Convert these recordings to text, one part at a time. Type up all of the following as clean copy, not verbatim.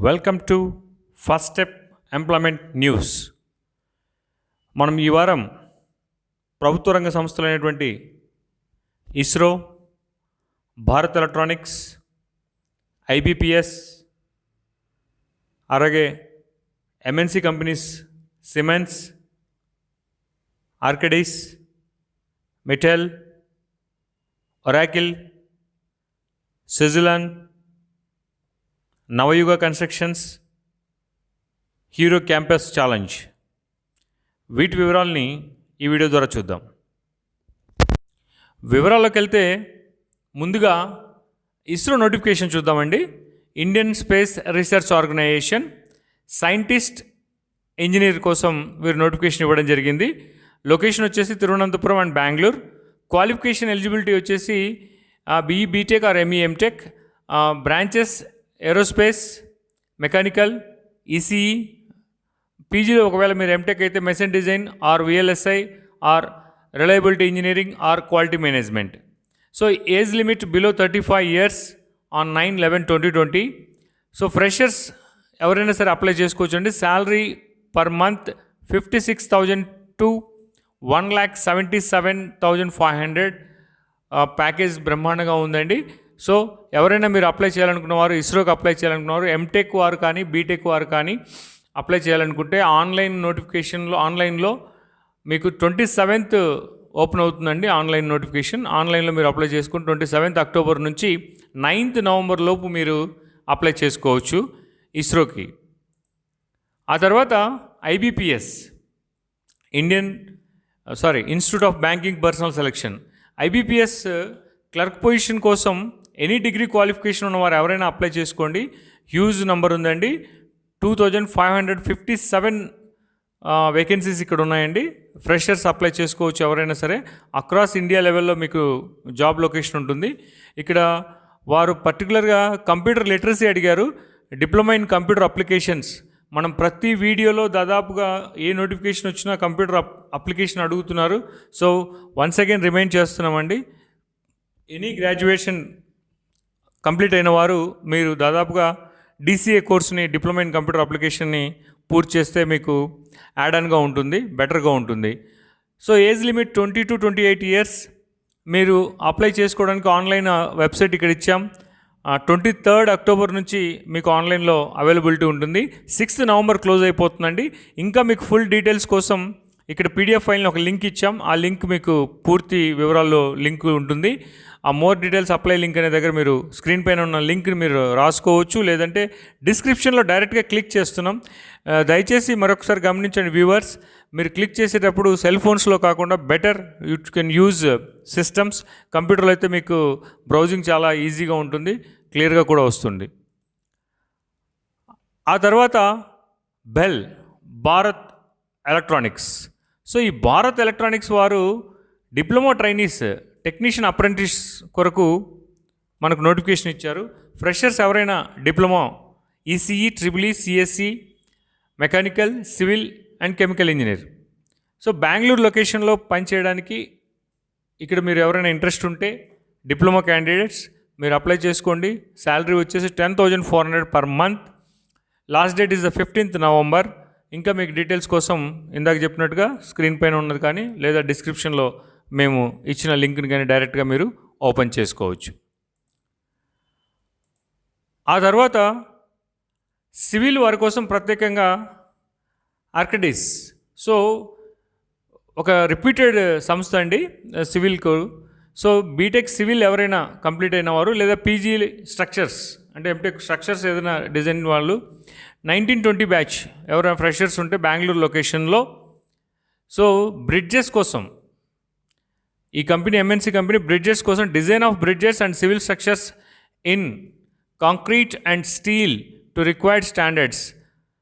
Welcome to first step employment news. మనం ఈ వారం ప్రభుత్వ రంగ సంస్థలైనటువంటి ఇస్రో, భారత్ ఎలక్ట్రానిక్స్, ఐబిపిఎస్, అలాగే ఎంఎన్సి కంపెనీస్ సిమెన్స్, ఆర్కిడీస్, metal, Oracle, Switzerland, Navayuga constructions, Hero campus challenge, వీటి వివరాలని ఈ వీడియో ద్వారా చూద్దాం. వివరాల్లోకి వెళ్తే ముందుగా ఇస్రో నోటిఫికేషన్ చూద్దామండి. Indian space research organisation scientist engineer కోసం వీరు నోటిఫికేషన్ ఇవ్వడం జరిగింది. లొకేషన్ వచ్చేసి Thiruvananthapuram and Bengaluru. Qualification eligibility వచ్చేసి BE BTech or ME MTech. Branches aerospace, mechanical, ECE. పీజీలో ఒకవేళ మీరు ఎంటెక్ అయితే machine design or VLSI or reliability engineering or quality management. So age limit below 35 years on 9/11/2020. So freshers ఎవరైనా సరే apply చేసుకోవచ్చు అండి. Salary per month 56,000 to 1,77,500. Package బ్రహ్మాండంగా ఉందండి. సో ఎవరైనా మీరు అప్లై చేయాలనుకున్నవారు, ఇస్రోకి అప్లై చేయాలనుకున్నవారు, ఎంటెక్ వారు కానీ బీటెక్ వారు కానీ అప్లై చేయాలనుకుంటే ఆన్లైన్ నోటిఫికేషన్లో ఆన్లైన్లో మీకు 27th ఓపెన్ అవుతుందండి. ఆన్లైన్ నోటిఫికేషన్ ఆన్లైన్లో మీరు అప్లై చేసుకుని 27th October నుంచి 9th November లోపు మీరు అప్లై చేసుకోవచ్చు ఇస్రోకి. ఆ తర్వాత IBPS institute of banking personal selection. IBPS clerk position కోసం ఎనీ డిగ్రీ క్వాలిఫికేషన్ ఉన్నవారు ఎవరైనా అప్లై చేసుకోండి. హ్యూజ్ నెంబర్ ఉందండి. 2,557 వేకెన్సీస్ ఇక్కడ ఉన్నాయండి. ఫ్రెషర్స్ అప్లై చేసుకోవచ్చు ఎవరైనా సరే. అక్రాస్ ఇండియా లెవెల్లో మీకు జాబ్ లొకేషన్ ఉంటుంది. ఇక్కడ వారు పర్టికులర్గా కంప్యూటర్ లిటరసీ అడిగారు. Diploma in computer applications. మనం ప్రతి వీడియోలో దాదాపుగా ఏ నోటిఫికేషన్ వచ్చినా కంప్యూటర్ అప్లికేషన్ అడుగుతున్నారు. సో వన్స్ అగైన్ రిమైండ్ చేస్తున్నామండి. ఎనీ గ్రాడ్యుయేషన్ కంప్లీట్ అయిన వారు మీరు దాదాపుగా డిసిఏ కోర్సుని, డిప్లొమా ఇన్ కంప్యూటర్ అప్లికేషన్ని పూర్తి చేస్తే మీకు యాడ్ ఆన్గా ఉంటుంది, బెటర్గా ఉంటుంది. So age limit 20 to 28 years. మీరు అప్లై చేసుకోవడానికి ఆన్లైన్ వెబ్సైట్ ఇక్కడ ఇచ్చాం. 23rd October నుంచి మీకు ఆన్లైన్లో అవైలబిలిటీ ఉంటుంది. 6th November క్లోజ్ అయిపోతుందండి. ఇంకా మీకు ఫుల్ డీటెయిల్స్ కోసం ఇక్కడ పీడిఎఫ్ ఫైల్ని ఒక లింక్ ఇచ్చాం. ఆ లింక్ మీకు పూర్తి వివరాల్లో లింక్ ఉంటుంది. ఆ మోర్ డీటెయిల్స్ అప్లై లింక్ అనే దగ్గర మీరు స్క్రీన్ పైన ఉన్న లింక్ని మీరు రాసుకోవచ్చు, లేదంటే డిస్క్రిప్షన్లో డైరెక్ట్గా క్లిక్ చేస్తున్నాం. దయచేసి మరొకసారి గమనించండి వ్యూవర్స్, మీరు క్లిక్ చేసేటప్పుడు సెల్ ఫోన్స్లో కాకుండా better you can use systems. కంప్యూటర్లో అయితే మీకు బ్రౌజింగ్ చాలా ఈజీగా ఉంటుంది, క్లియర్గా కూడా వస్తుంది. ఆ తర్వాత బెల్, భారత్ ఎలక్ట్రానిక్స్. సో ఈ భారత్ ఎలక్ట్రానిక్స్ వారు డిప్లొమా ట్రైనీస్, టెక్నీషియన్ అప్రెంటిస్ కొరకు మనకు నోటిఫికేషన్ ఇచ్చారు. ఫ్రెషర్స్ ఎవరైనా diploma ECE, triple E, CSC, mechanical, civil and chemical engineer. So Bengaluru లొకేషన్లో పనిచేయడానికి ఇక్కడ మీరు ఎవరైనా ఇంట్రెస్ట్ ఉంటే డిప్లొమా క్యాండిడేట్స్ మీరు అప్లై చేసుకోండి. శాలరీ వచ్చేసి 10,400 per month. Last date is the 15th November. ఇంకా మీకు డీటెయిల్స్ కోసం ఇందాక చెప్పినట్టుగా స్క్రీన్ పైన ఉన్నది కానీ లేదా డిస్క్రిప్షన్లో మేము ఇచ్చిన లింక్ని కానీ డైరెక్ట్గా మీరు ఓపెన్ చేసుకోవచ్చు. ఆ తర్వాత సివిల్ వారి కోసం ప్రత్యేకంగా ఆర్కిడీస్. సో ఒక రిపీటెడ్ సంస్థ అండి సివిల్కు. సో బీటెక్ సివిల్ ఎవరైనా కంప్లీట్ అయిన వారు లేదా పీజీ స్ట్రక్చర్స్ అంటే ఎంటెక్ స్ట్రక్చర్స్ ఏదైనా డిజైన్ వాళ్ళు 1920 బ్యాచ్ ఎవరైనా ఫ్రెషర్స్ ఉంటే బెంగళూరు లొకేషన్లో. సో బ్రిడ్జెస్ కోసం ఈ కంపెనీ, ఎంఎన్సి కంపెనీ, బ్రిడ్జెస్ కోసం design of bridges and civil structures in concrete and steel to required standards.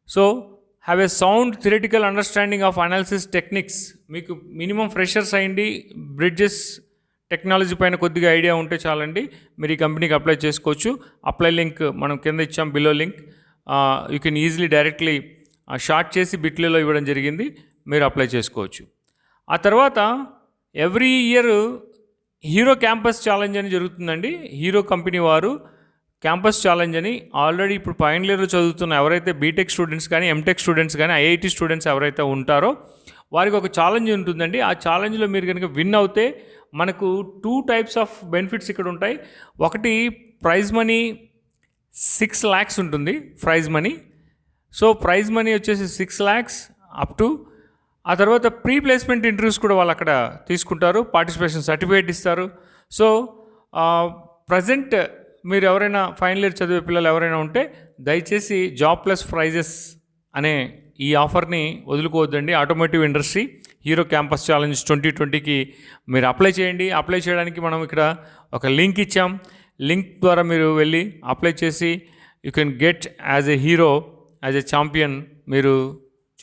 So have a sound theoretical understanding of analysis techniques. మీకు minimum freshers అయ్యండి, bridges technology పైన కొద్దిగా idea ఉంటే చాలండి, మీరు ఈ కంపెనీకి అప్లై చేసుకోవచ్చు. అప్లై లింక్ మనం కింద ఇచ్చాం, below link. You can easily directly short చేసి బిట్లీలో ఇవ్వడం జరిగింది, మీరు అప్లై చేసుకోవచ్చు. ఆ తర్వాత every year hero campus challenge అని జరుగుతుందండి. హీరో కంపెనీ వారు క్యాంపస్ ఛాలెంజ్ అని ఆల్రెడీ ఇప్పుడు ఫైనల్ ఇయర్లో చదువుతున్న ఎవరైతే బీటెక్ స్టూడెంట్స్ కానీ ఎంటెక్ స్టూడెంట్స్ కానీ ఐఐటి స్టూడెంట్స్ ఎవరైతే ఉంటారో వారికి ఒక ఛాలెంజ్ ఉంటుందండి. ఆ ఛాలెంజ్లో మీరు కనుక విన్ అవుతే మనకు 2 టైప్స్ ఆఫ్ బెనిఫిట్స్ ఇక్కడ ఉంటాయి. ఒకటి ప్రైజ్ మనీ 6 lakhs ఉంటుంది prize money. So prize money వచ్చేసి 6 lakhs అప్ టు. ఆ తర్వాత ప్రీ ప్లేస్మెంట్ ఇంటర్వ్యూస్ కూడా వాళ్ళు అక్కడ తీసుకుంటారు, పార్టిసిపేషన్ సర్టిఫికేట్ ఇస్తారు. సో ప్రజెంట్ మీరు ఎవరైనా ఫైనల్ ఇయర్ చదివే పిల్లలు ఎవరైనా ఉంటే దయచేసి జాబ్ ప్లస్ ప్రైజెస్ అనే ఈ ఆఫర్ని వదులుకోవద్దండి. Automotive industry Hero campus challenge 2020కి మీరు అప్లై చేయండి. అప్లై చేయడానికి మనం ఇక్కడ ఒక లింక్ ఇచ్చాం. లింక్ ద్వారా మీరు వెళ్ళి అప్లై చేసి you can get as a hero, as a champion, మీరు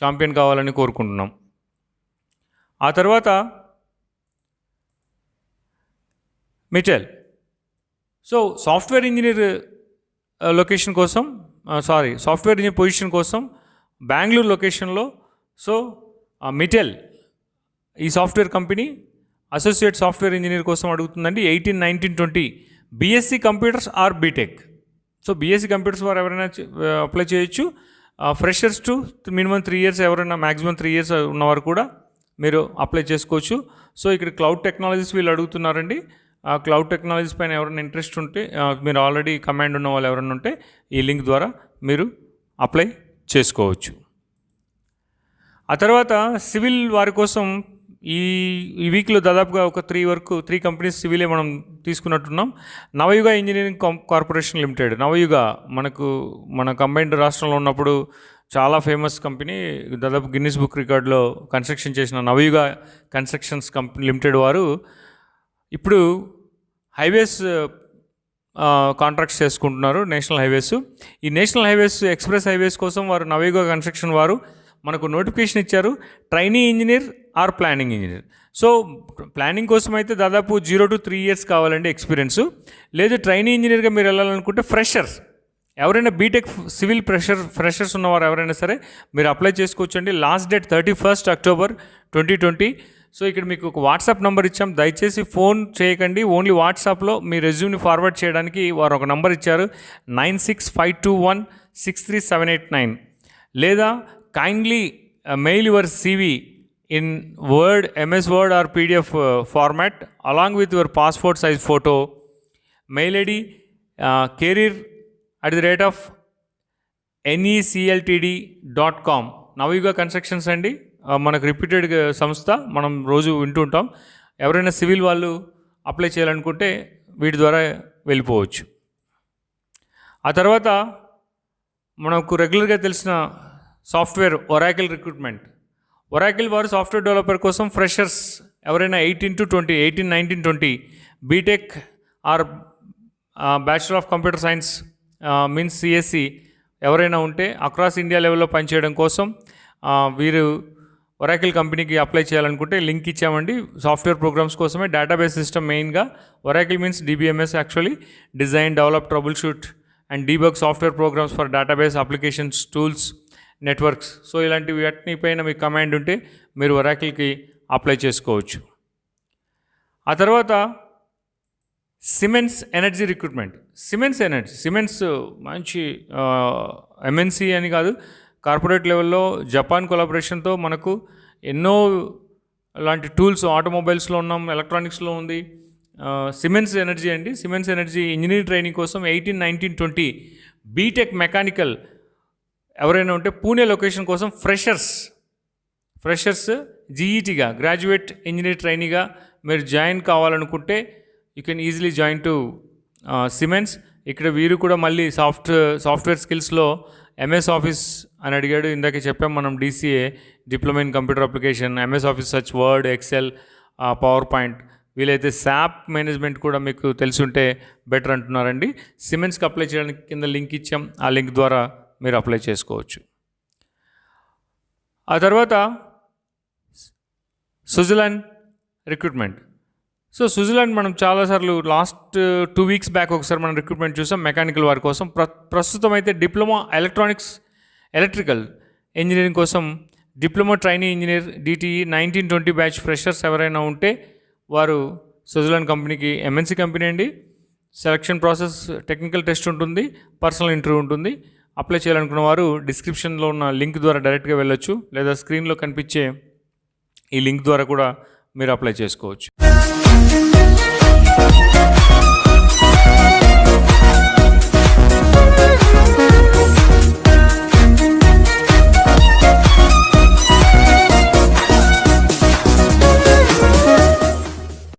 ఛాంపియన్ కావాలని కోరుకుంటున్నాం. ఆ తర్వాత Mitel. So software engineer location కోసం సాఫ్ట్వేర్ ఇంజనీర్ పొజిషన్ కోసం బెంగళూరు లొకేషన్లో సో మిటెల్ ఈ software company associate software engineer కోసం అడుగుతుందండి. 18, 19, 20 BSc computers or BTech. So BSc computers వారు ఎవరైనా అప్లై చేయొచ్చు. ఫ్రెషర్స్ టు మినిమం 3 years, ఎవరైనా మ్యాక్సిమం 3 years ఉన్నవారు కూడా మీరు అప్లై చేసుకోవచ్చు. సో ఇక్కడ క్లౌడ్ టెక్నాలజీస్ వీళ్ళు అడుగుతున్నారండి. ఆ క్లౌడ్ టెక్నాలజీస్ పైన ఎవరైనా ఇంట్రెస్ట్ ఉంటే మీరు ఆల్రెడీ కమాండ్ ఉన్న వాళ్ళు ఎవరైనా ఉంటే ఈ లింక్ ద్వారా మీరు అప్లై చేసుకోవచ్చు. ఆ తర్వాత సివిల్ వారి కోసం ఈ వీక్లో దాదాపుగా ఒక 3 కంపెనీస్ సివిలే మనం తీసుకున్నట్టున్నాం. Navayuga engineering corporation limited. Navayuga మన కంబైన్డ్ రాష్ట్రంలో ఉన్నప్పుడు చాలా ఫేమస్ కంపెనీ, దాదాపు గిన్నిస్ బుక్ రికార్డులో కన్స్ట్రక్షన్ చేసిన నవయుగ కన్స్ట్రక్షన్స్ కంపెనీ లిమిటెడ్ వారు ఇప్పుడు హైవేస్ కాంట్రాక్ట్స్ చేసుకుంటున్నారు, నేషనల్ హైవేస్. ఈ నేషనల్ హైవేస్, ఎక్స్ప్రెస్ హైవేస్ కోసం వారు నవయుగ కన్స్ట్రక్షన్ వారు మనకు నోటిఫికేషన్ ఇచ్చారు. Trainee engineer or planning engineer. So planning కోసం అయితే దాదాపు 0 to 3 years కావాలండి ఎక్స్పీరియన్స్. లేదు ట్రైనీ ఇంజనీర్గా మీరు వెళ్ళాలనుకుంటే ఫ్రెషర్స్ ఎవరైనా బీటెక్ సివిల్ ఫ్రెషర్స్ ఉన్నవారు ఎవరైనా సరే మీరు అప్లై చేసుకోవచ్చండి. Last date 31st October 2020. So ఇక్కడ మీకు ఒక వాట్సాప్ నెంబర్ ఇచ్చాం. దయచేసి ఫోన్ చేయకండి, ఓన్లీ వాట్సాప్లో మీ రెజ్యూమ్ని ఫార్వర్డ్ చేయడానికి వారు ఒక నెంబర్ ఇచ్చారు, 9652163789. లేదా kindly mail your CV in Word, MS Word or PDF format along with your passport size photo. Mail ID career@necltd.com. Navayuga constructions అండి, మనకు రిపీటెడ్ సంస్థ, మనం రోజు వింటూ ఉంటాం. ఎవరైనా సివిల్ వాళ్ళు అప్లై చేయాలనుకుంటే వీటి ద్వారా వెళ్ళిపోవచ్చు. ఆ తర్వాత మనకు రెగ్యులర్గా తెలిసిన సాఫ్ట్వేర్ ఒరాకిల్ రిక్రూట్మెంట్. ఒరాకిల్ వారు సాఫ్ట్వేర్ డెవలపర్ కోసం ఫ్రెషర్స్ ఎవరైనా 18 to 20, 18, 19, 20 BTech or bachelor of computer science means CSC ఎవరైనా ఉంటే అక్రాస్ ఇండియా లెవెల్లో పనిచేయడం కోసం వీరు ఒరాకిల్ కంపెనీకి అప్లై చేయాలనుకుంటే లింక్ ఇచ్చామండి. సాఫ్ట్వేర్ ప్రోగ్రామ్స్ కోసమే, డేటాబేస్ సిస్టమ్ మెయిన్గా. Oracle means DBMS actually, design, develop, trouble shoot and debug software programmes for database applications, tools, networks. So ఇలాంటివి పైన మీకు కమాండ్ ఉంటే మీరు ఒరాకిల్కి అప్లై చేసుకోవచ్చు. ఆ తర్వాత సిమెన్స్ ఎనర్జీ రిక్రూట్మెంట్. సిమెన్స్ మంచి MNC అని కాదు, కార్పొరేట్ లెవెల్లో జపాన్ కొలాబరేషన్తో మనకు ఎన్నో లాంటి టూల్స్ ఆటోమొబైల్స్లో ఉన్నాం, ఎలక్ట్రానిక్స్లో ఉంది. సిమెన్స్ ఎనర్జీ అండి. సిమెన్స్ ఎనర్జీ ఇంజనీరింగ్ ట్రైనింగ్ కోసం 18, 19, 20 బీటెక్ మెకానికల్ ఎవరైనా ఉంటే పూణే లొకేషన్ కోసం ఫ్రెషర్స్ GETగా గ్రాడ్యుయేట్ ఇంజనీర్ ట్రైనీగా మీరు జాయిన్ కావాలనుకుంటే you can easily join to siemens. ఇక్కడ వీరు కూడా మళ్ళీ సాఫ్ట్వేర్ స్కిల్స్లో MS ఆఫీస్ అని అడిగాడు, ఇందాక చెప్పాం మనం, DCA diploma in computer application, MS office such, Word, Excel, PowerPoint. వీలైతే SAP మేనేజ్మెంట్ కూడా మీకు తెలిసి ఉంటే బెటర్ అంటున్నారండి. సిమెన్స్కి అప్లై చేయడానికి కింద లింక్ ఇచ్చాం, ఆ లింక్ ద్వారా మీరు అప్లై చేసుకోవచ్చు. ఆ తర్వాత స్విట్జర్లాండ్ రిక్రూట్మెంట్. సో స్విట్జర్లాండ్ మనం చాలాసార్లు లాస్ట్ 2 weeks బ్యాక్ ఒకసారి మనం రిక్రూట్మెంట్ చూసాం మెకానికల్ వారి కోసం. ప్రస్తుతం అయితే డిప్లొమా ఎలక్ట్రికల్ ఇంజనీరింగ్ కోసం diploma trainee engineer DTE 1920 batch freshers ఎవరైనా ఉంటే వారు స్విట్జర్లాండ్ కంపెనీకి MNC కంపెనీ అండి. సెలక్షన్ ప్రాసెస్ టెక్నికల్ టెస్ట్ ఉంటుంది, పర్సనల్ ఇంటర్వ్యూ ఉంటుంది. అప్లై చేయాలనుకున్న వారు డిస్క్రిప్షన్లో ఉన్న లింక్ ద్వారా డైరెక్ట్గా వెళ్ళొచ్చు, లేదా స్క్రీన్లో కనిపించే ఈ లింక్ ద్వారా కూడా మీరు అప్లై చేసుకోవచ్చు.